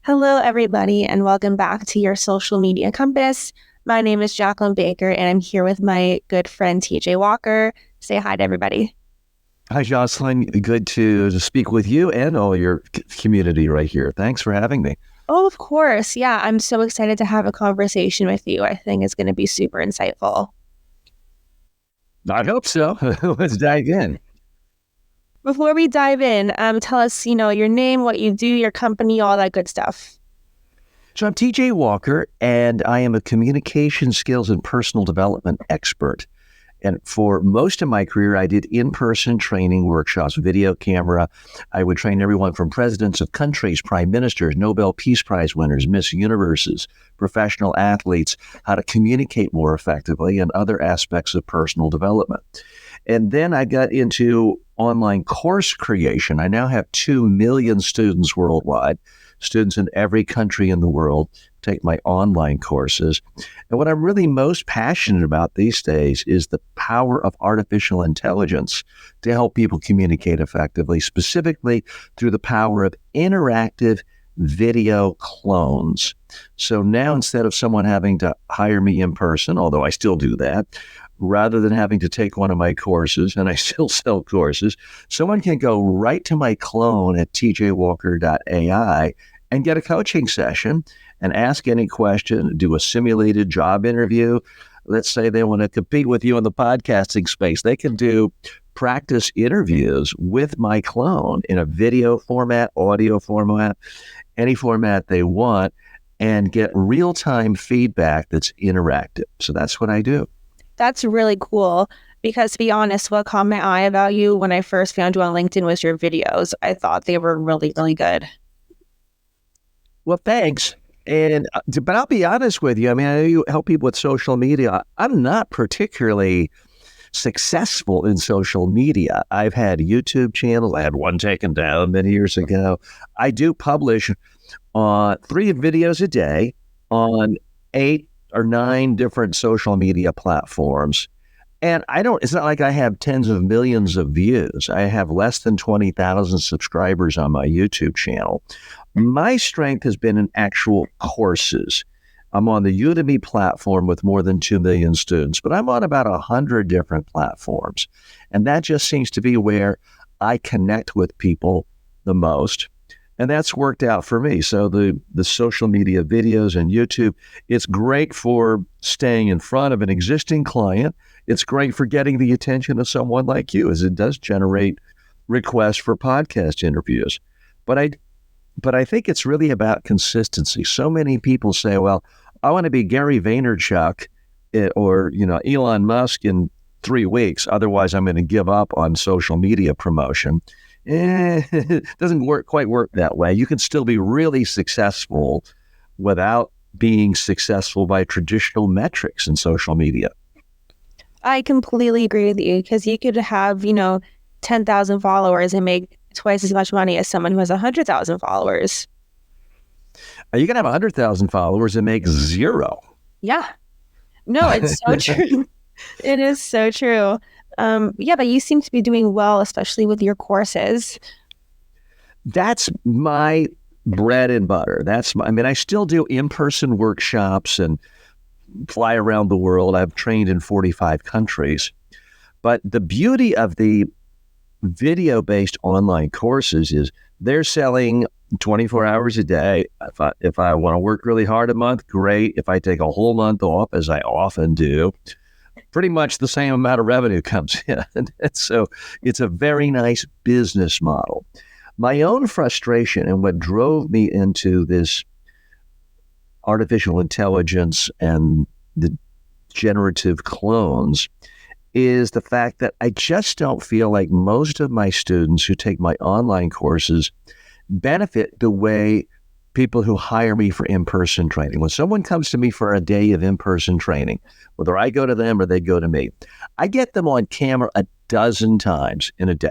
Hello, everybody, and welcome back to your social media compass. My name is Jaclyn Baker, and I'm here with my good friend TJ Walker. Say hi to everybody. Hi, Jaclyn. Good to speak with you and all your community right here. Thanks for having me. Oh, of course. Yeah, I'm so excited to have a conversation with you. I think it's going to be super insightful. I hope so. Let's dive in. Before we dive in, tell us, your name, what you do, your company, all that good stuff. So I'm TJ Walker, and I am a communication skills and personal development expert. And for most of my career, I did in-person training workshops, video camera. I would train everyone from presidents of countries, prime ministers, Nobel Peace Prize winners, Miss Universes, professional athletes, how to communicate more effectively and other aspects of personal development. And then I got into online course creation. I now have 2 million students worldwide. Students in every country in the world take my online courses. And what I'm really most passionate about these days is the power of artificial intelligence to help people communicate effectively, specifically through the power of interactive video clones. So now instead of someone having to hire me in person, although I still do that, rather than having to take one of my courses, and I still sell courses, someone can go right to my clone at tjwalker.ai and get a coaching session and ask any question, do a simulated job interview. Let's say they want to compete with you in the podcasting space. They can do practice interviews with my clone in a video format, audio format, any format they want, and get real-time feedback that's interactive. So that's what I do. That's really cool because, to be honest, what caught my eye about you when I first found you on LinkedIn was your videos. I thought they were really, really good. Well, thanks. But I'll be honest with you. I mean, I know you help people with social media. I'm not particularly successful in social media. I've had YouTube channels. I had one taken down many years ago. I do publish 3 videos a day on 8 or 9 different social media platforms. And it's not like I have tens of millions of views. I have less than 20,000 subscribers on my YouTube channel. My strength has been in actual courses. I'm on the Udemy platform with more than 2 million students, but I'm on about 100 different platforms. And that just seems to be where I connect with people the most. And that's worked out for me. So the social media videos and YouTube, it's great for staying in front of an existing client. It's great for getting the attention of someone like you, as it does generate requests for podcast interviews. But I think it's really about consistency. So many people say, well, I want to be Gary Vaynerchuk or Elon Musk in 3 weeks. Otherwise, I'm going to give up on social media promotion. It doesn't quite work that way. You can still be really successful without being successful by traditional metrics in social media. I completely agree with you because you could have, 10,000 followers and make twice as much money as someone who has 100,000 followers. You can have 100,000 followers and make 0. Yeah. No, it's so true. It is so true. But you seem to be doing well, especially with your courses. That's my bread and butter. I still do in-person workshops and fly around the world. I've trained in 45 countries. But the beauty of the video-based online courses is they're selling 24 hours a day. If I want to work really hard a month, great. If I take a whole month off, as I often do, pretty much the same amount of revenue comes in. And so it's a very nice business model. My own frustration and what drove me into this artificial intelligence and the generative clones is the fact that I just don't feel like most of my students who take my online courses benefit the way people who hire me for in-person training. When someone comes to me for a day of in-person training, whether I go to them or they go to me, I get them on camera 12 times in a day.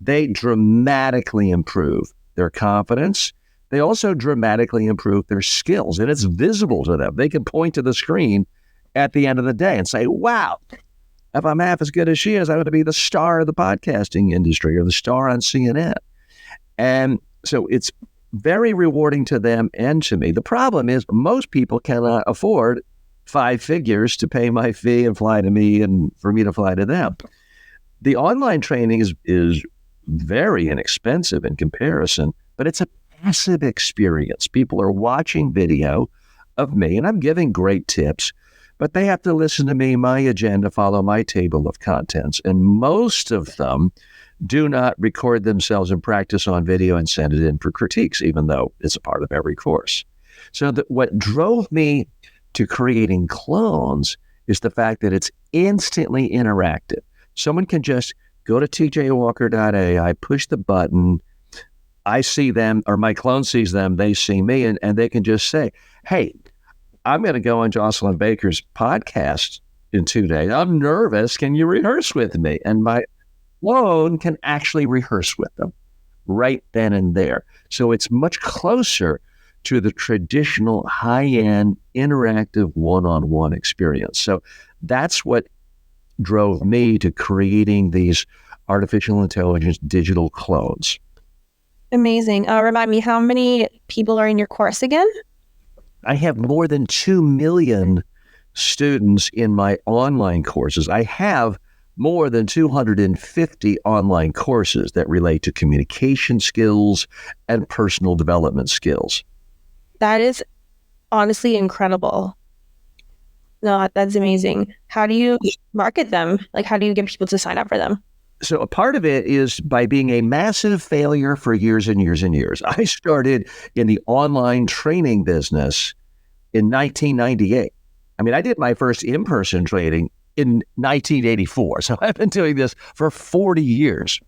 They dramatically improve their confidence. They also dramatically improve their skills, and it's visible to them. They can point to the screen at the end of the day and say, wow, if I'm half as good as she is, I'm going to be the star of the podcasting industry or the star on CNN. And so it's very rewarding to them and to me. The problem is most people cannot afford 5 figures to pay my fee and fly to me and for me to fly to them. The online training is very inexpensive in comparison, but it's a passive experience. People are watching video of me and I'm giving great tips, but they have to listen to me, my agenda, follow my table of contents. And most of them do not record themselves and practice on video and send it in for critiques, even though it's a part of every course. So what drove me to creating clones is the fact that it's instantly interactive. Someone can just go to tjwalker.ai, push the button, I see them, or my clone sees them, they see me, and they can just say, hey, I'm going to go on Jaclyn Baker's podcast in 2 days. I'm nervous. Can you rehearse with me? And my clone can actually rehearse with them right then and there. So it's much closer to the traditional high-end interactive one-on-one experience. So that's what drove me to creating these artificial intelligence digital clones. Amazing. Remind me, how many people are in your course again? I have more than 2 million students in my online courses. I have more than 250 online courses that relate to communication skills and personal development skills. That is honestly incredible. No, that's amazing. How do you market them? Like, how do you get people to sign up for them? So a part of it is by being a massive failure for years and years and years. I started in the online training business in 1998. I mean, I did my first in-person training in 1984. So I've been doing this for 40 years.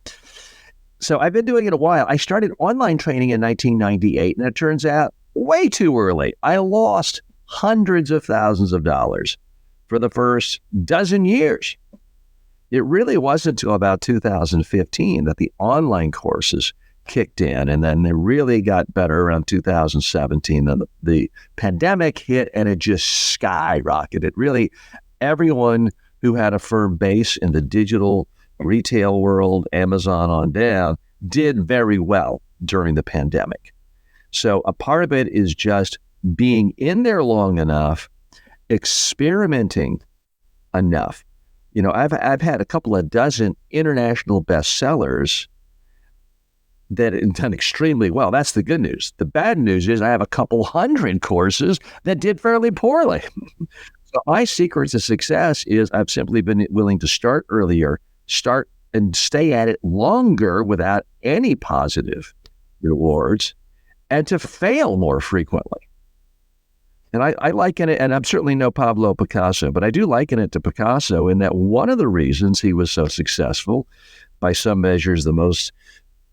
So I've been doing it a while. I started online training in 1998, and it turns out way too early. I lost hundreds of thousands of dollars for the first dozen years. It really wasn't until about 2015 that the online courses kicked in, and then they really got better around 2017. Then the pandemic hit, and it just skyrocketed. Really, everyone who had a firm base in the digital retail world, Amazon on down, did very well during the pandemic. So a part of it is just being in there long enough, experimenting enough. You know, I've had a couple of dozen international bestsellers that have done extremely well. That's the good news. The bad news is I have a couple hundred courses that did fairly poorly. So my secret to success is I've simply been willing to start earlier, start and stay at it longer without any positive rewards, and to fail more frequently. And I liken it, and I'm certainly no Pablo Picasso, but I do liken it to Picasso in that one of the reasons he was so successful, by some measures the most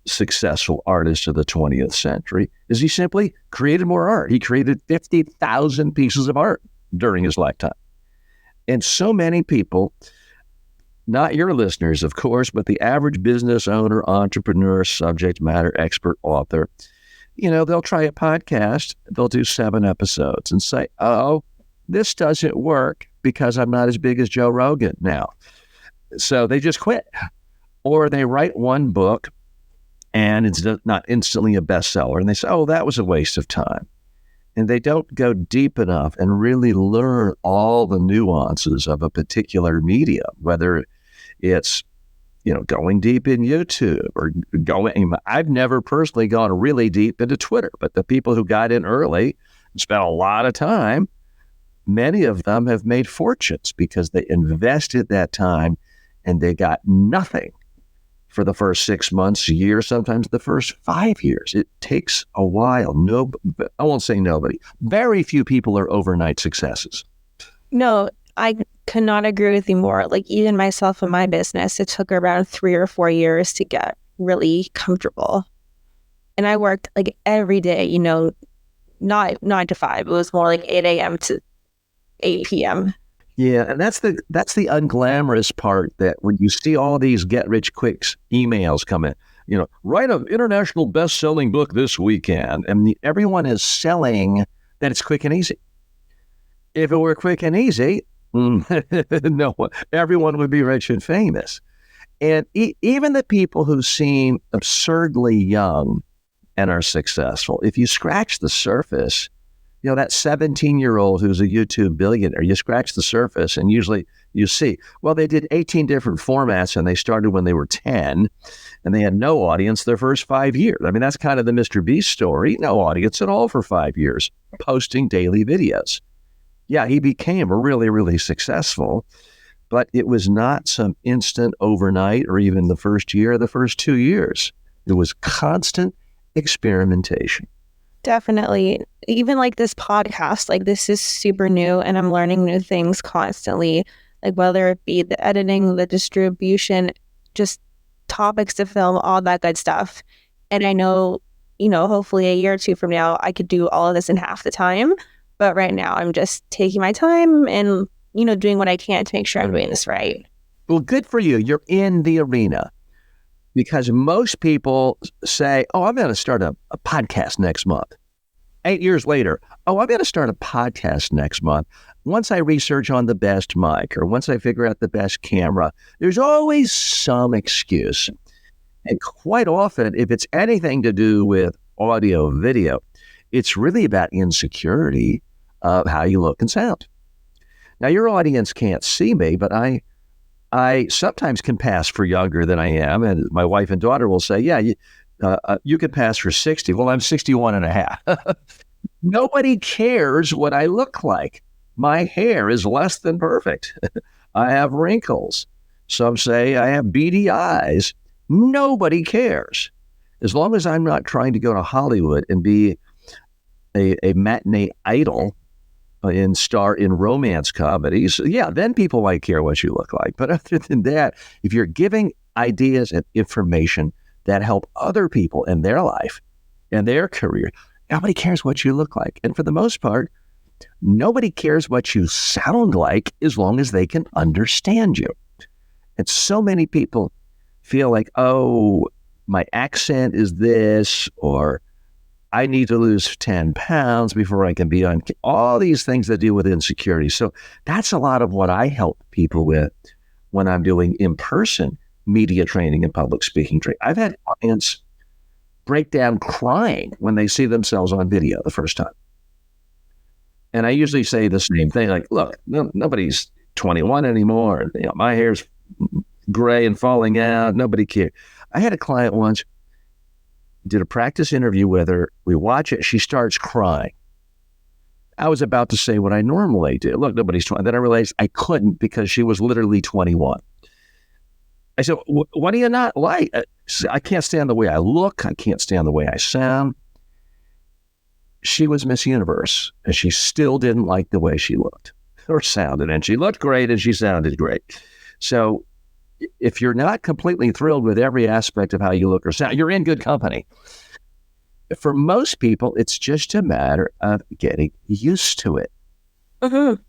successful artist of the 20th century, is he simply created more art. He created 50,000 pieces of art during his lifetime. And so many people, not your listeners, of course, but the average business owner, entrepreneur, subject matter expert, author, you know, they'll try a podcast, they'll do 7 episodes and say, oh, this doesn't work because I'm not as big as Joe Rogan now. So they just quit. Or they write one book and it's not instantly a bestseller. And they say, oh, that was a waste of time. And they don't go deep enough and really learn all the nuances of a particular medium, whether it's, you know, going deep in YouTube or I've never personally gone really deep into Twitter, but the people who got in early and spent a lot of time, many of them have made fortunes because they invested that time and they got nothing for the first 6 months, a year, sometimes the first 5 years. It takes a while. I won't say nobody. Very few people are overnight successes. No, I cannot agree with you more. Like, even myself and my business, it took around 3 or 4 years to get really comfortable. And I worked like every day, you know, not 9 to 5. It was more like 8 a.m. to 8 p.m. Yeah, and that's the unglamorous part, that when you see all these get-rich-quick emails come in, you know, write an international best-selling book this weekend, and everyone is selling that it's quick and easy. If it were quick and easy, no, everyone would be rich and famous. And even the people who seem absurdly young and are successful, if you scratch the surface, that 17-year-old who's a YouTube billionaire, you scratch the surface and usually you see, well, they did 18 different formats and they started when they were 10 and they had no audience their first 5 years. I mean, that's kind of the Mr. Beast story. No audience at all for 5 years, posting daily videos. Yeah, he became really, really successful, but it was not some instant overnight or even the first year or the first 2 years. It was constant experimentation. Definitely. Even like this podcast, like this is super new and I'm learning new things constantly, like whether it be the editing, the distribution, just topics to film, all that good stuff. And I know, hopefully a year or two from now, I could do all of this in half the time. But right now I'm just taking my time and, doing what I can to make sure I'm doing this right. Well, good for you. You're in the arena. Because most people say, oh, I'm going to start a podcast next month. 8 years later, oh, I'm going to start a podcast next month. Once I research on the best mic or once I figure out the best camera, there's always some excuse. And quite often, if it's anything to do with audio, video, it's really about insecurity of how you look and sound. Now, your audience can't see me, but I sometimes can pass for younger than I am. And my wife and daughter will say, yeah, you can pass for 60. Well, I'm 61 and a half. Nobody cares what I look like. My hair is less than perfect. I have wrinkles. Some say I have beady eyes. Nobody cares. As long as I'm not trying to go to Hollywood and be a matinee idol and star in romance comedies, yeah, then people might care what you look like. But other than that, if you're giving ideas and information that help other people in their life and their career, nobody cares what you look like. And for the most part, nobody cares what you sound like as long as they can understand you. And so many people feel like, oh, my accent is this, or I need to lose 10 pounds before I can be on, all these things that deal with insecurity. So that's a lot of what I help people with when I'm doing in-person media training and public speaking training. I've had clients break down crying when they see themselves on video the first time. And I usually say the same thing, like, look, nobody's 21 anymore. My hair's gray and falling out. Nobody cares. I had a client once, did a practice interview with her. We watch it. She starts crying. I was about to say what I normally do. Look, nobody's 20. Then I realized I couldn't because she was literally 21. I said, what do you not like? I can't stand the way I look. I can't stand the way I sound. She was Miss Universe, and she still didn't like the way she looked or sounded. And she looked great, and she sounded great. So if you're not completely thrilled with every aspect of how you look or sound, you're in good company. For most people, it's just a matter of getting used to it. Mm-hmm.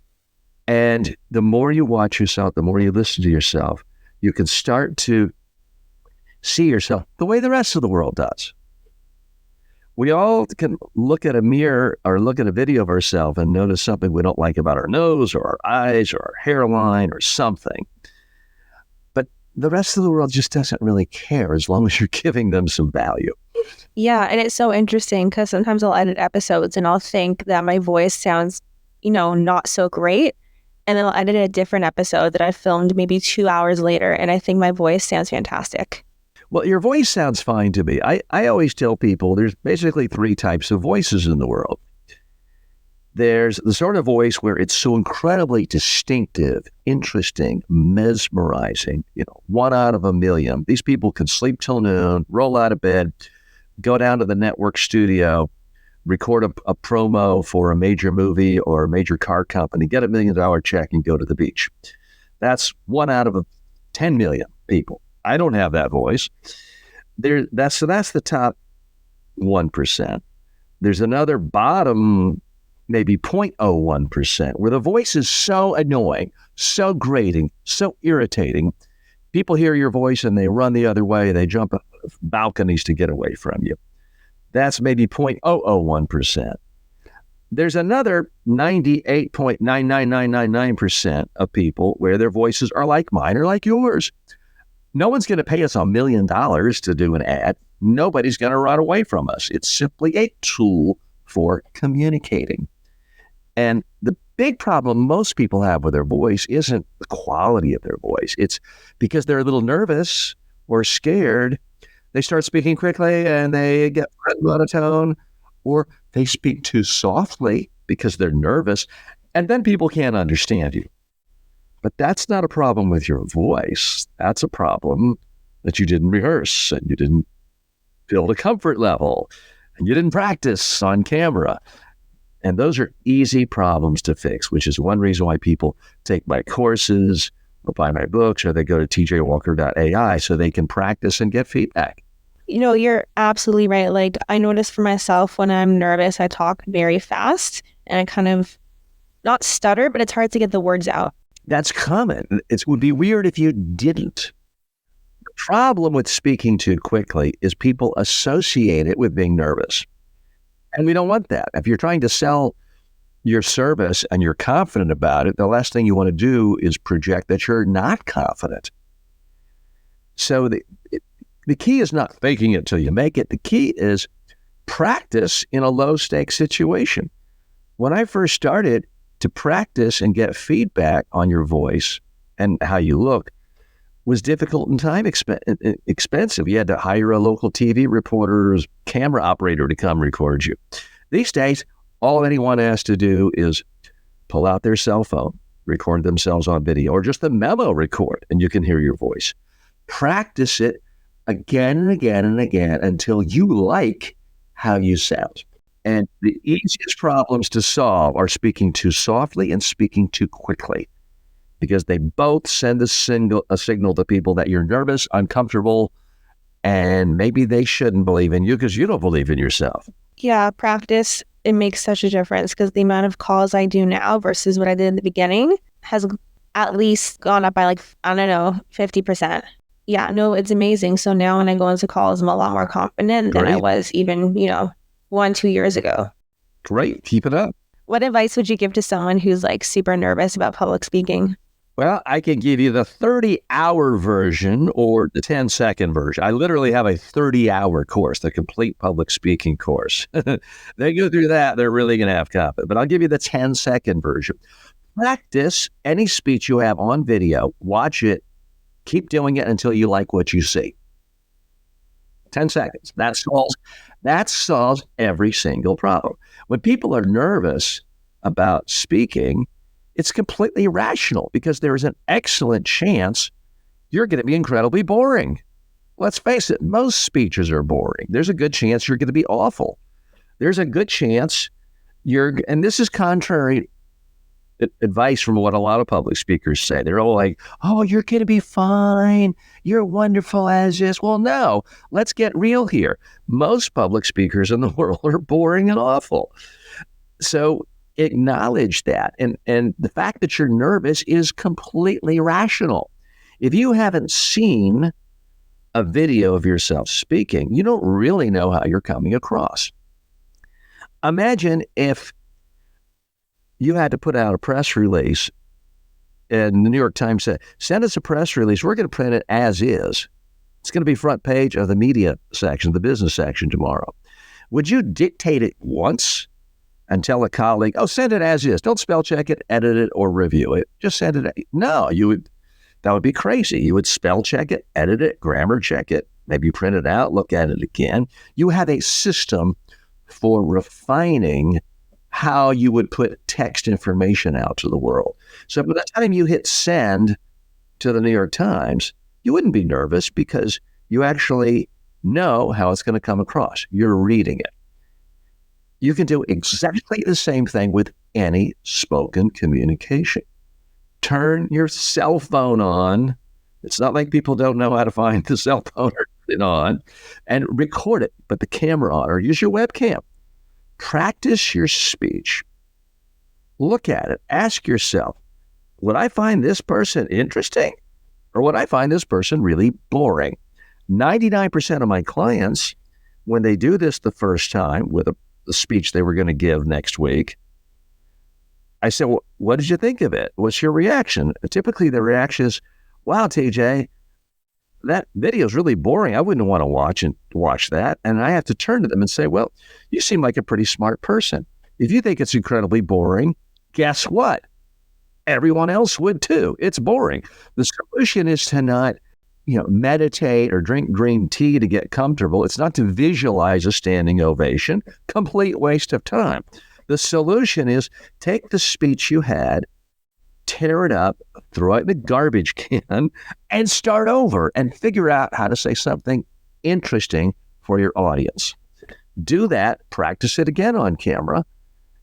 And the more you watch yourself, the more you listen to yourself, you can start to see yourself the way the rest of the world does. We all can look at a mirror or look at a video of ourselves and notice something we don't like about our nose or our eyes or our hairline or something. The rest of the world just doesn't really care as long as you're giving them some value. Yeah, and it's so interesting because sometimes I'll edit episodes and I'll think that my voice sounds, not so great. And then I'll edit a different episode that I filmed maybe 2 hours later, and I think my voice sounds fantastic. Well, your voice sounds fine to me. I always tell people there's basically 3 types of voices in the world. There's the sort of voice where it's so incredibly distinctive, interesting, mesmerizing, 1 out of a million. These people can sleep till noon, roll out of bed, go down to the network studio, record a promo for a major movie or a major car company, get $1 million check and go to the beach. That's 1 out of 10 million people. I don't have that voice. That's the top 1%. There's another bottom maybe 0.01%, where the voice is so annoying, so grating, so irritating. People hear your voice and they run the other way. They jump up balconies to get away from you. That's maybe 0.001%. There's another 98.99999% of people where their voices are like mine or like yours. No one's going to pay us $1 million to do an ad. Nobody's going to run away from us. It's simply a tool for communicating. And the big problem most people have with their voice isn't the quality of their voice. It's because they're a little nervous or scared. They start speaking quickly and they get monotone, or they speak too softly because they're nervous. And then people can't understand you. But that's not a problem with your voice. That's a problem that you didn't rehearse and you didn't build a comfort level and you didn't practice on camera. And those are easy problems to fix, which is one reason why people take my courses or buy my books, or they go to tjwalker.ai so they can practice and get feedback. You're absolutely right. Like, I notice for myself when I'm nervous, I talk very fast and I kind of not stutter, but it's hard to get the words out. That's common. It would be weird if you didn't. The problem with speaking too quickly is people associate it with being nervous. And we don't want that. If you're trying to sell your service and you're confident about it, the last thing you want to do is project that you're not confident. So the key is not faking it till you make it. The key is practice in a low-stakes situation. When I first started, to practice and get feedback on your voice and how you look was difficult and time expensive. You had to hire a local TV reporter or camera operator to come record you. These days, all anyone has to do is pull out their cell phone, record themselves on video, or just a memo record, and you can hear your voice. Practice it again and again and again until you like how you sound. And the easiest problems to solve are speaking too softly and speaking too quickly, because they both send a signal to people that you're nervous, uncomfortable, and maybe they shouldn't believe in you because you don't believe in yourself. Yeah, practice, it makes such a difference because the amount of calls I do now versus what I did in the beginning has at least gone up by 50%. Yeah, no, it's amazing. So now when I go into calls, I'm a lot more confident than I was even, 1-2 years ago. Great. Keep it up. What advice would you give to someone who's super nervous about public speaking? Well, I can give you the 30-hour version or the 10-second version. I literally have a 30-hour course, the complete public speaking course. They go through that, they're really going to have confidence. But I'll give you the 10-second version. Practice any speech you have on video. Watch it. Keep doing it until you like what you see. 10 seconds. That solves every single problem. When people are nervous about speaking, it's completely irrational because there is an excellent chance you're going to be incredibly boring. Let's face it, most speeches are boring. There's a good chance you're going to be awful. There's a good chance and this is contrary advice from what a lot of public speakers say. They're all like, oh, you're going to be fine. You're wonderful as is. Well, no, let's get real here. Most public speakers in the world are boring and awful. So acknowledge that. And the fact that you're nervous is completely rational. If you haven't seen a video of yourself speaking, you don't really know how you're coming across. Imagine if you had to put out a press release and the New York Times said, send us a press release. We're going to print it as is. It's going to be front page of the media section, the business section tomorrow. Would you dictate it once and tell a colleague, oh, send it as is. Don't spell check it, edit it, or review it. Just send it. No, that would be crazy. You would spell check it, edit it, grammar check it, maybe print it out, look at it again. You have a system for refining how you would put text information out to the world. So by the time you hit send to the New York Times, you wouldn't be nervous because you actually know how it's going to come across. You're reading it. You can do exactly the same thing with any spoken communication. Turn your cell phone on. It's not like people don't know how to find the cell phone or turn it on, and record it, put the camera on or use your webcam. Practice your speech. Look at it. Ask yourself, would I find this person interesting or would I find this person really boring? 99% of my clients, when they do this the first time with the speech they were going to give next week, I said, well, what did you think of it? What's your reaction? Typically the reaction is, wow, TJ, that video is really boring. I wouldn't want to watch that. And I have to turn to them and say, well, you seem like a pretty smart person. If you think it's incredibly boring, guess what? Everyone else would too. It's boring. The solution is to not, meditate or drink green tea to get comfortable. It's not to visualize a standing ovation. Complete waste of time. The solution is take the speech you had, tear it up, throw it in the garbage can, and start over and figure out how to say something interesting for your audience. Do that, practice it again on camera.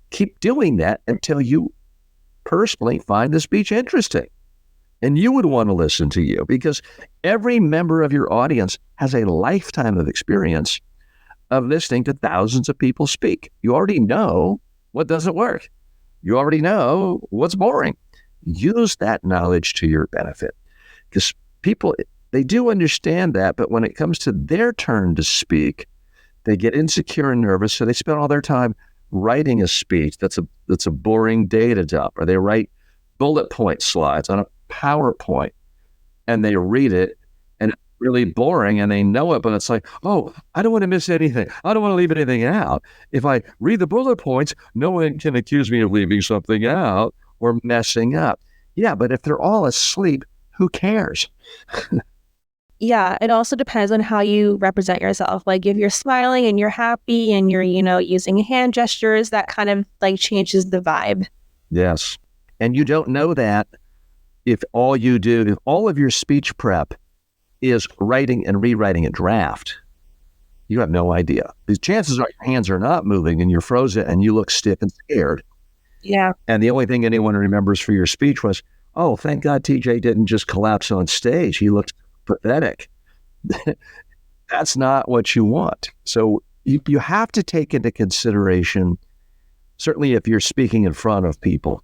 Keep doing that until you personally find the speech interesting. And you would want to listen to you, because every member of your audience has a lifetime of experience of listening to thousands of people speak. You already know what doesn't work. You already know what's boring. Use that knowledge to your benefit, because people, they do understand that, but when it comes to their turn to speak, they get insecure and nervous, so they spend all their time writing a speech that's a boring data dump, or they write bullet point slides on a PowerPoint and they read it and it's really boring and they know it, but it's like, oh, I don't want to miss anything. I don't want to leave anything out. If I read the bullet points, no one can accuse me of leaving something out or messing up. Yeah, but if they're all asleep, who cares? Yeah, it also depends on how you represent yourself. Like if you're smiling and you're happy and you're, using hand gestures, that kind of like changes the vibe. Yes. And you don't know that if all of your speech prep is writing and rewriting a draft. You have no idea. The chances are your hands are not moving and you're frozen and you look stiff and scared. Yeah. And the only thing anyone remembers for your speech was, oh, thank God TJ didn't just collapse on stage. He looked pathetic. That's not what you want. So you have to take into consideration, certainly if you're speaking in front of people,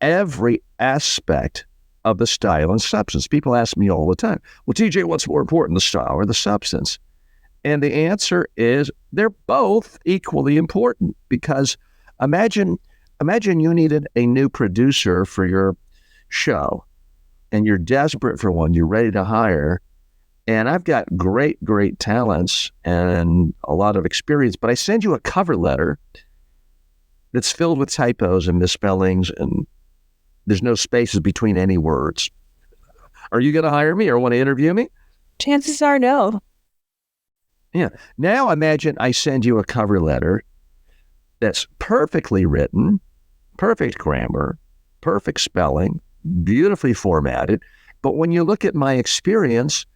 every aspect of the style and substance. People ask me all the time, well, TJ, what's more important, the style or the substance? And the answer is they're both equally important, because imagine you needed a new producer for your show and you're desperate for one, you're ready to hire. And I've got great talents and a lot of experience, but I send you a cover letter that's filled with typos and misspellings and there's no spaces between any words. Are you going to hire me or want to interview me? Chances are no. Yeah. Now imagine I send you a cover letter that's perfectly written, perfect grammar, perfect spelling, beautifully formatted. But when you look at my experience,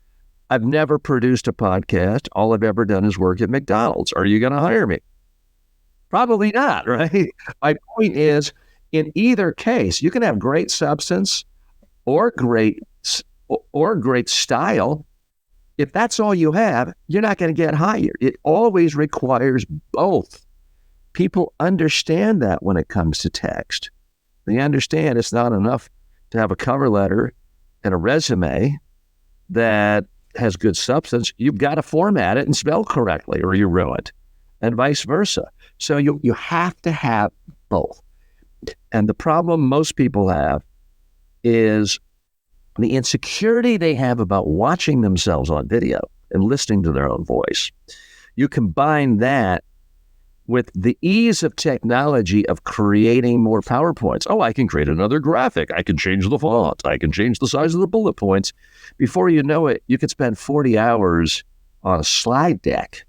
I've never produced a podcast. All I've ever done is work at McDonald's. Are you going to hire me? Probably not, right? My point is, in either case, you can have great substance or great style. If that's all you have, you're not going to get hired. It always requires both. People understand that when it comes to text. They understand it's not enough to have a cover letter and a resume that has good substance. You've got to format it and spell correctly or you're ruined, and vice versa. So you have to have both. And the problem most people have is the insecurity they have about watching themselves on video and listening to their own voice. You combine that with the ease of technology of creating more PowerPoints. Oh, I can create another graphic. I can change the font. I can change the size of the bullet points. Before you know it, you could spend 40 hours on a slide deck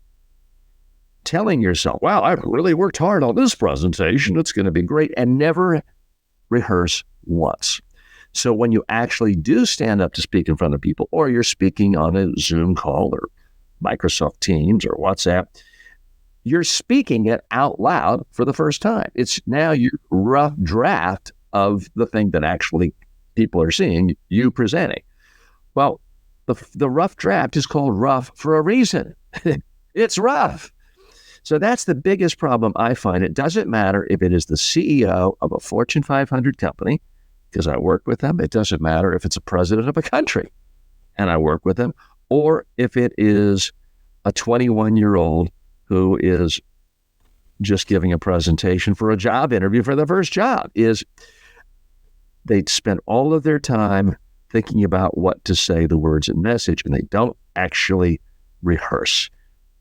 telling yourself, wow, I've really worked hard on this presentation. It's going to be great, and never rehearse once. So when you actually do stand up to speak in front of people, or you're speaking on a Zoom call or Microsoft Teams or WhatsApp, you're speaking it out loud for the first time. It's now your rough draft of the thing that actually people are seeing you presenting. Well, the rough draft is called rough for a reason. It's rough. So that's the biggest problem I find. It doesn't matter if it is the CEO of a Fortune 500 company, because I work with them. It doesn't matter if it's a president of a country, and I work with them, or if it is a 21-year-old who is just giving a presentation for a job interview for the first job. Is they spend all of their time thinking about what to say, the words and message, and they don't actually rehearse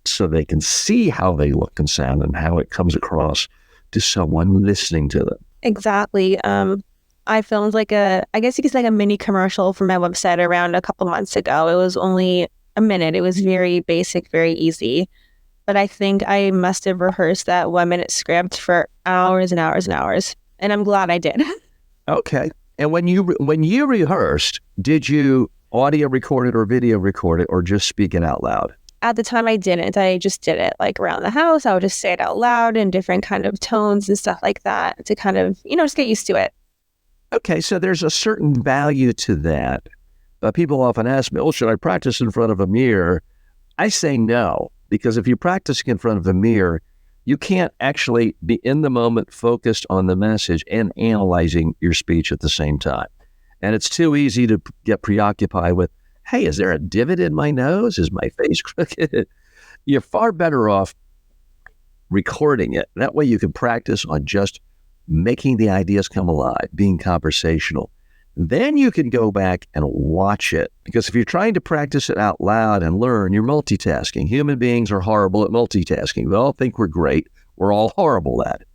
so they can see how they look and sound and how it comes across to someone listening to them. Exactly. I filmed I guess you could say like a mini commercial for my website around a couple months ago. It was only a minute. It was very basic, very easy. But I think I must have rehearsed that 1 minute script for hours and hours and hours. And I'm glad I did. Okay. And when you rehearsed, did you audio record it or video record it or just speak it out loud? At the time I didn't. I just did it like around the house. I would just say it out loud in different kind of tones and stuff like that to kind of, just get used to it. Okay, so there's a certain value to that. People often ask me, should I practice in front of a mirror? I say no, because if you're practicing in front of a mirror, you can't actually be in the moment focused on the message and analyzing your speech at the same time. And it's too easy to get preoccupied with, hey, is there a divot in my nose? Is my face crooked? You're far better off recording it. That way you can practice on just making the ideas come alive, being conversational. Then you can go back and watch it. Because if you're trying to practice it out loud and learn, you're multitasking. Human beings are horrible at multitasking. We all think we're great. We're all horrible at it.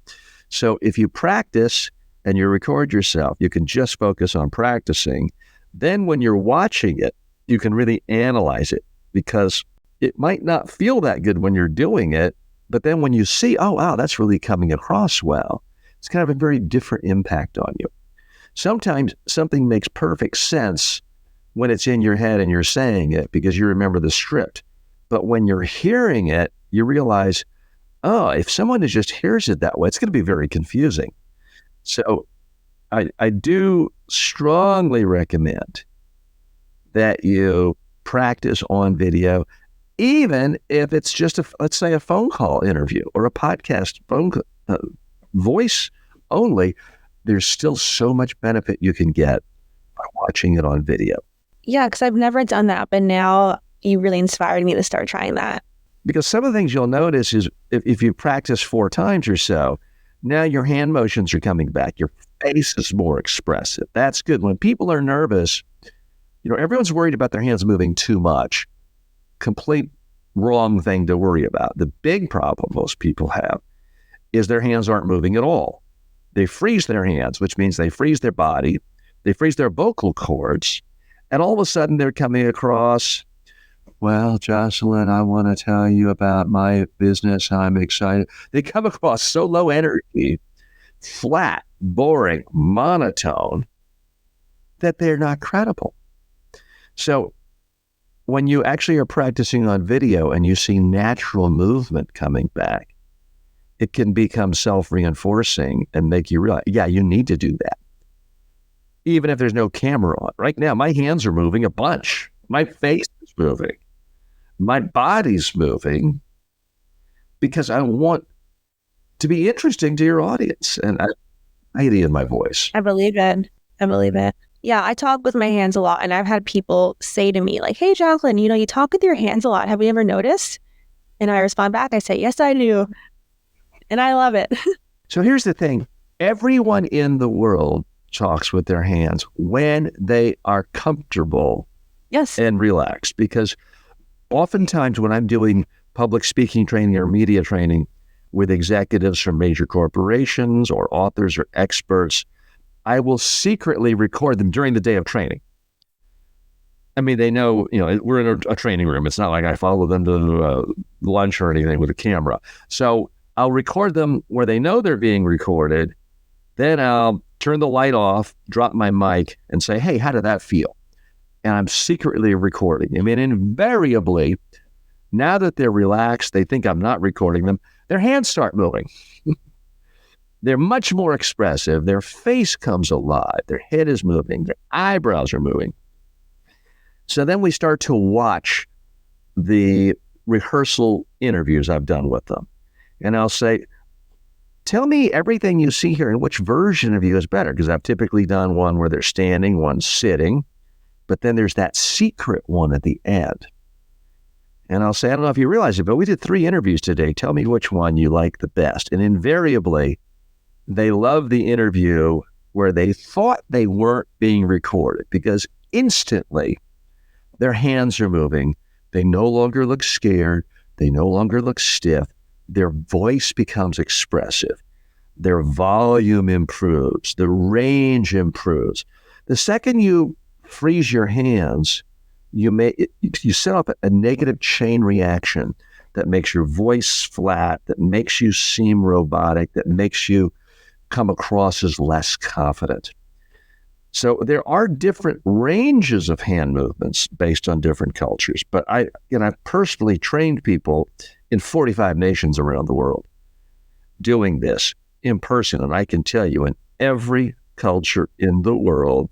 So if you practice and you record yourself, you can just focus on practicing. Then when you're watching it, you can really analyze it, because it might not feel that good when you're doing it. But then when you see, oh, wow, that's really coming across well, it's kind of a very different impact on you. Sometimes something makes perfect sense when it's in your head and you're saying it because you remember the script. But when you're hearing it, you realize, if someone just hears it that way, it's going to be very confusing. So I do strongly recommend that you practice on video, even if it's just let's say a phone call interview or a podcast voice only. There's still so much benefit you can get by watching it on video. Yeah, because I've never done that, but now you really inspired me to start trying that. Because some of the things you'll notice is if you practice 4 times or so, now your hand motions are coming back. Your face is more expressive. That's good. When people are nervous, everyone's worried about their hands moving too much. Complete wrong thing to worry about. The big problem most people have is their hands aren't moving at all. They freeze their hands, which means they freeze their body, they freeze their vocal cords, and all of a sudden they're coming across, well, Jaclyn, I want to tell you about my business. I'm excited. They come across so low energy, flat, boring, monotone, that they're not credible. So when you actually are practicing on video and you see natural movement coming back, it can become self-reinforcing and make you realize, yeah, you need to do that. Even if there's no camera on. Right now, my hands are moving a bunch. My face is moving. My body's moving because I want to be interesting to your audience. And I hate it in my voice. I believe it. Yeah, I talk with my hands a lot, and I've had people say to me like, hey, Jaclyn, you talk with your hands a lot. Have you ever noticed? And I respond back, I say, yes, I do. And I love it. So here's the thing. Everyone in the world talks with their hands when they are comfortable and relaxed. Because oftentimes when I'm doing public speaking training or media training with executives from major corporations or authors or experts, I will secretly record them during the day of training. I mean, they know, we're in a training room. It's not like I follow them to lunch or anything with a camera. So I'll record them where they know they're being recorded. Then I'll turn the light off, drop my mic, and say, hey, how did that feel? And I'm secretly recording. I mean, invariably, now that they're relaxed, they think I'm not recording them, their hands start moving. They're much more expressive. Their face comes alive. Their head is moving. Their eyebrows are moving. So then we start to watch the rehearsal interviews I've done with them. And I'll say, tell me everything you see here and which version of you is better. Because I've typically done one where they're standing, one sitting. But then there's that secret one at the end. And I'll say, I don't know if you realize it, but we did 3 interviews today. Tell me which one you like the best. And invariably, they love the interview where they thought they weren't being recorded. Because instantly their hands are moving. They no longer look scared. They no longer look stiff. Their voice becomes expressive. Their volume improves. The range improves. The second you freeze your hands, you set up a negative chain reaction that makes your voice flat, that makes you seem robotic, that makes you come across as less confident. So there are different ranges of hand movements based on different cultures. But I've personally trained people in 45 nations around the world doing this in person. And I can tell you, in every culture in the world,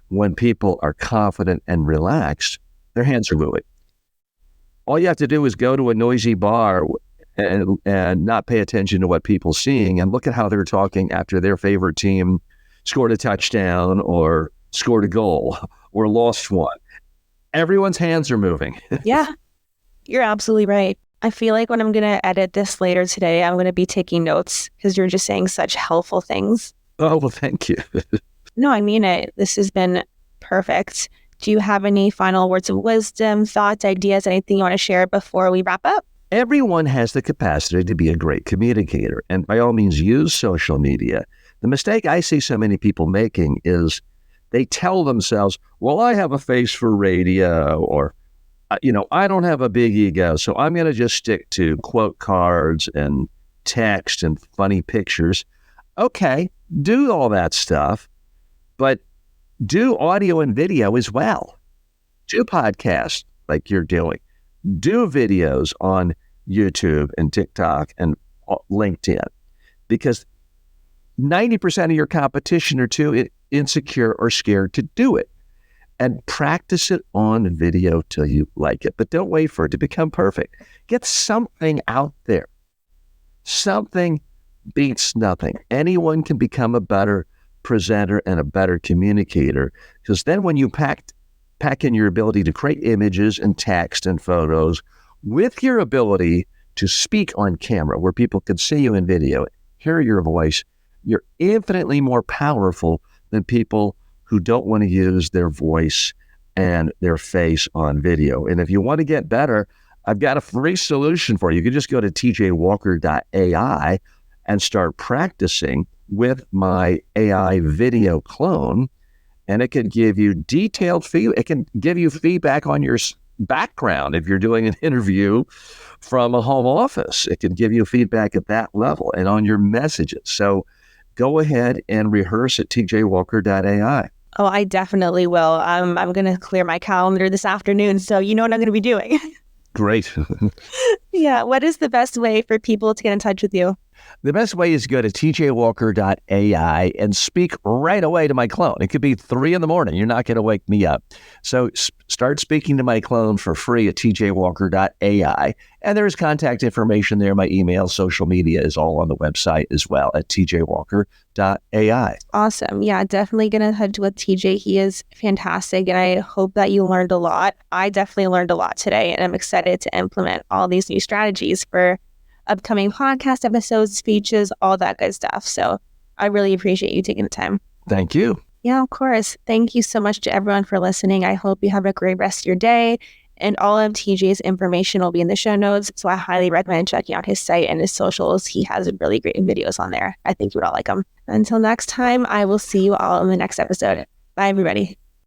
when people are confident and relaxed, their hands are moving. All you have to do is go to a noisy bar and not pay attention to what people are seeing and look at how they're talking after their favorite team scored a touchdown or scored a goal or lost one. Everyone's hands are moving. Yeah, you're absolutely right. I feel like when I'm going to edit this later today, I'm going to be taking notes because you're just saying such helpful things. Oh, well, thank you. No, I mean it. This has been perfect. Do you have any final words of wisdom, thoughts, ideas, anything you want to share before we wrap up? Everyone has the capacity to be a great communicator, and by all means, use social media. The mistake I see so many people making is they tell themselves, well, I have a face for radio, or, I don't have a big ego, so I'm going to just stick to quote cards and text and funny pictures. Okay, do all that stuff, but do audio and video as well. Do podcasts like you're doing. Do videos on YouTube and TikTok and LinkedIn, because 90% of your competition are too insecure or scared to do it. And practice it on video till you like it, but don't wait for it to become perfect. Get something out there. Something beats nothing. Anyone can become a better presenter and a better communicator, because then when you pack in your ability to create images and text and photos with your ability to speak on camera where people can see you in video, hear your voice, you're infinitely more powerful than people who don't want to use their voice and their face on video. And if you want to get better, I've got a free solution for you. You can just go to tjwalker.ai and start practicing with my AI video clone, and it can give you detailed feedback. It can give you feedback on your background if you're doing an interview from a home office. It can give you feedback at that level and on your messages. So go ahead and rehearse at tjwalker.ai. Oh, I definitely will. I'm going to clear my calendar this afternoon, so you know what I'm going to be doing. Great. Yeah. What is the best way for people to get in touch with you? The best way is to go to tjwalker.ai and speak right away to my clone. It could be 3 a.m. You're not going to wake me up. So start speaking to my clone for free at tjwalker.ai. And there's contact information there. My email, social media is all on the website as well at tjwalker.ai. Awesome. Yeah, definitely get in touch with TJ. He is fantastic. And I hope that you learned a lot. I definitely learned a lot today. And I'm excited to implement all these new strategies for upcoming podcast episodes, speeches, all that good stuff. So I really appreciate you taking the time. Thank you. Yeah, of course. Thank you so much to everyone for listening. I hope you have a great rest of your day. And all of TJ's information will be in the show notes. So I highly recommend checking out his site and his socials. He has really great videos on there. I think you would all like them. Until next time, I will see you all in the next episode. Bye, everybody.